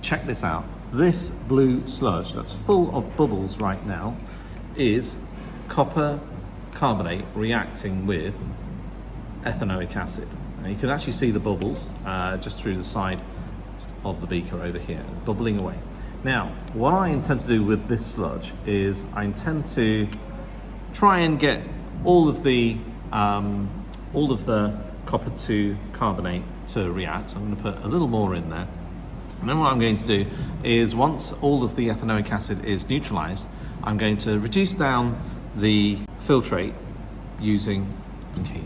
check this out. This blue sludge that's full of bubbles right now is copper carbonate reacting with ethanoic acid. And you can actually see the bubbles just through the side of the beaker over here, bubbling away. Now, what I intend to do with this sludge is I intend to try and get all of the copper to carbonate to react. I'm going to put a little more in there. And then what I'm going to do is, once all of the ethanoic acid is neutralized, I'm going to reduce down the filtrate using heat.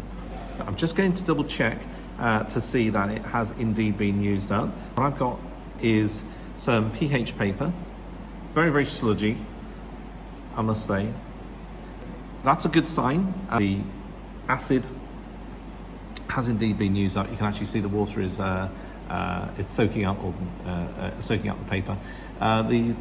I'm just going to double check to see that it has indeed been used up. What I've got is some pH paper, very, very sludgy, I must say. That's a good sign. The acid has indeed been used up. You can actually see the water is soaking up the paper. The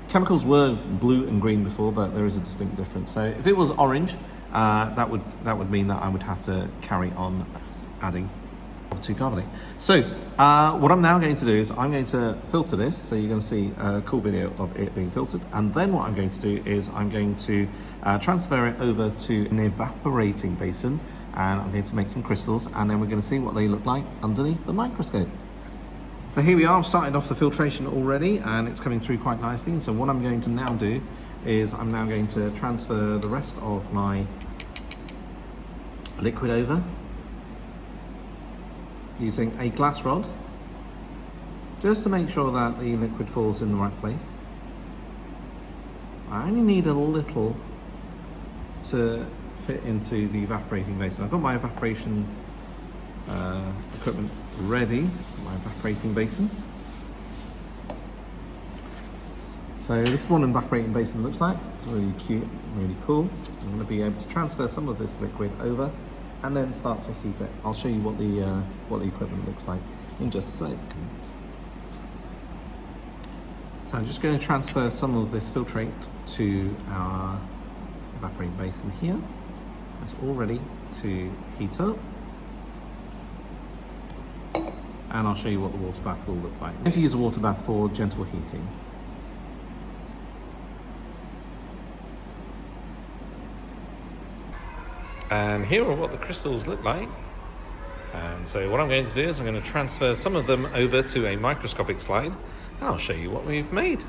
chemicals were blue and green before, but there is a distinct difference. So if it was orange, that would mean that I would have to carry on adding to carbonate. So what I'm now going to do is I'm going to filter this. So you're going to see a cool video of it being filtered. And then what I'm going to do is I'm going to transfer it over to an evaporating basin, and I'm going to make some crystals, and then we're going to see what they look like underneath the microscope. So here we are. I've started off the filtration already, and it's coming through quite nicely. And so what I'm going to now do is I'm now going to transfer the rest of my liquid over using a glass rod, just to make sure that the liquid falls in the right place. I only need a little to fit into the evaporating basin. I've got my evaporation equipment ready, my evaporating basin. So this is what an evaporating basin looks like. It's really cute, really cool. I'm going to be able to transfer some of this liquid over and then start to heat it. I'll show you what the equipment looks like in just a sec. So I'm just going to transfer some of this filtrate to our evaporating basin here. It's all ready to heat up. And I'll show you what the water bath will look like. I'm going to use a water bath for gentle heating. And here are what the crystals look like. And so what I'm going to do is I'm going to transfer some of them over to a microscopic slide, and I'll show you what we've made.